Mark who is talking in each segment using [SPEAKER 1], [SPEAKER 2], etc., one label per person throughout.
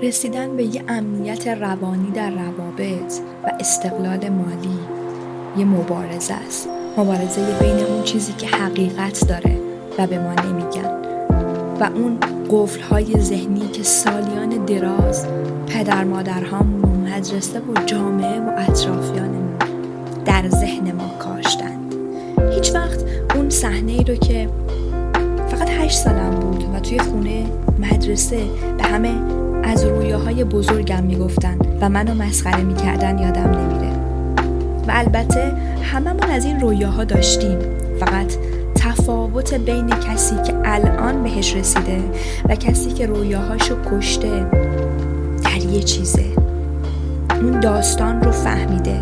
[SPEAKER 1] رسیدن به یه امنیت روانی در روابط و استقلال مالی یه مبارزه است. مبارزه بین اون چیزی که حقیقت داره و به ما نمیگن و اون قفل‌های ذهنی که سالیان دراز پدر مادرهامون و مدرسه و جامعه و اطرافیانمون در ذهن ما کاشتند. هیچ وقت اون صحنه‌ای رو که فقط 8 سالم بود و توی خونه مدرسه به همه از رویاهای بزرگم میگفتن و منو مسخره میکردن یادم نمیره. و البته هممون از این رویاها داشتیم، فقط تفاوت بین کسی که الان بهش رسیده و کسی که رویاهاشو کشته در یه چیزه. اون داستان رو فهمیده،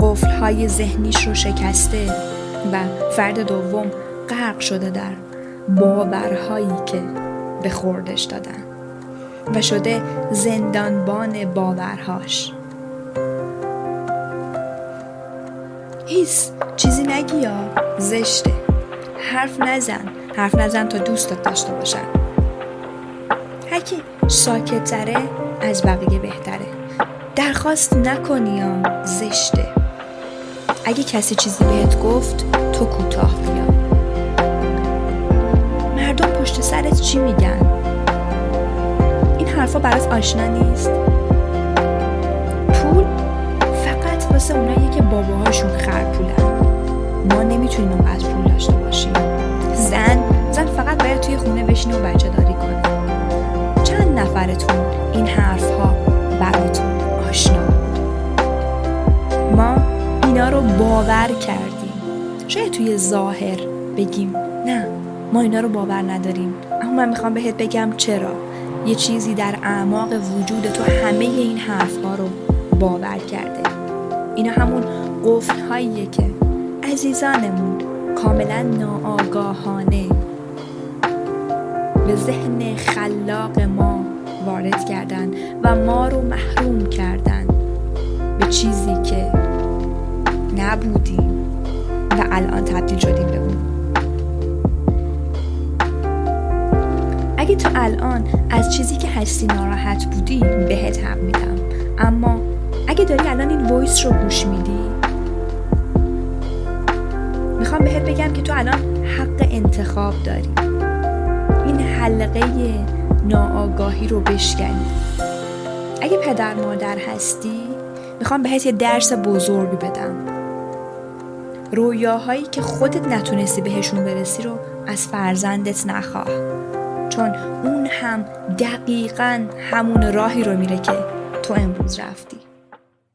[SPEAKER 1] قفل‌های ذهنیش رو شکسته و فرد دوم غرق شده در باورهایی که به خوردش دادن و شده زندانبان باورهاش. چیزی نگی یا زشته. حرف نزن تا دوستت داشته باشن. هرکی ساکت تره از بقیه بهتره. درخواست نکنی یا زشته. اگه کسی چیزی بهت گفت تو کوتاه بیا. مردم پشت سرت چی میگن؟ این حرفا برات آشنا نیست؟ پول فقط واسه اونایی که باباهاشون خرپولن. ما نمیتونیم اونقدر پول داشته باشیم. زن فقط باید توی خونه بشینه و بچه داری کنه. چند نفرتون این حرفها براتون آشنا بود؟ ما اینا رو باور کردیم. شاید توی ظاهر بگیم نه ما اینا رو باور نداریم، اما من میخوام بهت بگم چرا. یه چیزی در اعماق وجود تو همه این حرفها رو باور کرده. اینا همون قفل‌هاییه که عزیزانمون کاملا ناآگاهانه به ذهن خلاق ما وارد کردن و ما رو محروم کردن به چیزی که نبودیم و الان تبدیل شدیم به اون. اگه تو الان از چیزی که هستی ناراحت بودی بهت حق میدم، اما اگه داری الان این وایس رو گوش میدی میخوام بهت بگم که تو الان حق انتخاب داری. این حلقه ناآگاهی رو بشکنی. اگه پدر مادر هستی میخوام بهت یه درس بزرگ بدم. رویاهایی که خودت نتونستی بهشون برسی رو از فرزندت نخواه، چون اون هم دقیقاً همون راهی رو میره که تو امروز رفتی.